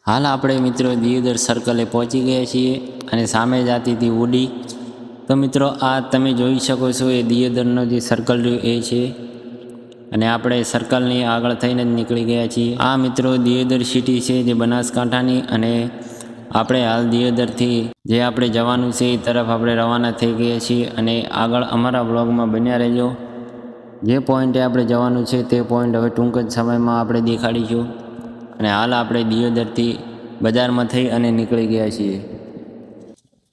હાલ આપણે મિત્રો દિયોદર સર્કલે પહોંચી ગયા છીએ અને સામે જતી હતી ઉડી. તો મિત્રો આ તમે જોઈ શકો છો એ દિયોદરનો જે સર્કલ રહ્યું એ છે અને આપણે સર્કલની આગળ થઈને જ નીકળી ગયા છીએ. આ મિત્રો દિયોદર સિટી છે જે બનાસકાંઠાની, અને આપણે હાલ દિયોદરથી જે આપણે જવાનું છે એ તરફ આપણે રવાના થઈ ગયા છીએ. અને આગળ અમારા બ્લોગમાં બન્યા રહેજો. જે પોઈન્ટે આપણે જવાનું છે તે પોઈન્ટ હવે ટૂંક જ સમયમાં આપણે દેખાડીશું. અને હાલ આપણે દિયોદરથી બજારમાં થઈ અને નીકળી ગયા છીએ.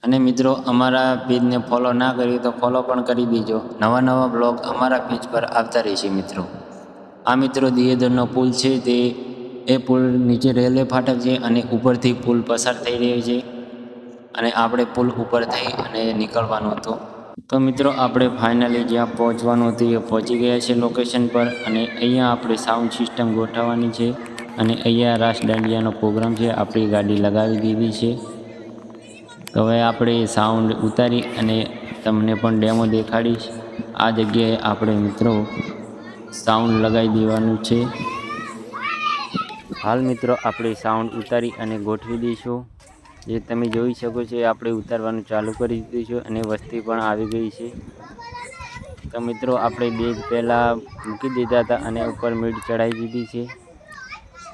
અને મિત્રો અમારા પેજને ફોલો ના કર્યું તો ફોલો પણ કરી દેજો. નવા બ્લોગ અમારા પેજ પર આવતા રહેશે મિત્રો. આ મિત્રો દિયોદરનો પુલ છે, તે એ પુલ નીચે રેલવે ફાટક છે અને ઉપરથી પુલ પસાર થઈ રહ્યો છે અને આપણે પુલ ઉપર થઈ અને નીકળવાનું હતું. તો મિત્રો આપણે ફાઇનલી જ્યાં પહોંચવાનું હતું એ પહોંચી ગયા છે લોકેશન પર. અને અહીંયા આપણે સાઉન્ડ સિસ્ટમ ગોઠવવાની છે અને અહીંયા રાસ દાંડિયાનો પ્રોગ્રામ છે. આપણી ગાડી લગાવી દીધી છે. તો હવે આપણે સાઉન્ડ ઉતારી અને તમને પણ ડેમો દેખાડીશ. આ જગ્યાએ આપણે મિત્રો સાઉન્ડ લગાવી દેવાનું છે. હાલ મિત્રો આપણે સાઉન્ડ ઉતારી અને ગોઠવી દઈશું. જે તમે જોઈ શકો છો આપણે ઉતારવાનું ચાલુ કરી દઈશું અને વસ્તી પણ આવી ગઈ છે. તો મિત્રો આપણે બેગ પહેલાં મૂકી દીધા હતા અને ઉપર મીડ ચડાવી દીધી છે.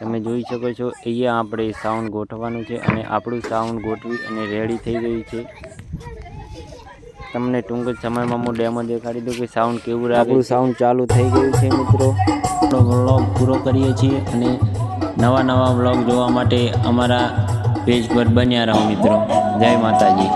તમે જોઈ શકો છો અહીંયા આપણે સાઉન્ડ ગોઠવવાનું છે અને આપણું સાઉન્ડ ગોઠવી અને રેડી થઈ ગયું છે. તમને ટૂંક જ સમયમાં હું ડેમો દેખાડી દઉં કે સાઉન્ડ કેવું લાગે. આપણું સાઉન્ડ ચાલુ થઈ ગયું છે મિત્રો. આપણો વ્લોગ પૂરો કરીએ છીએ અને નવા વ્લોગ જોવા માટે અમારા પેજ પર બન્યા રહો મિત્રો. જય માતાજી.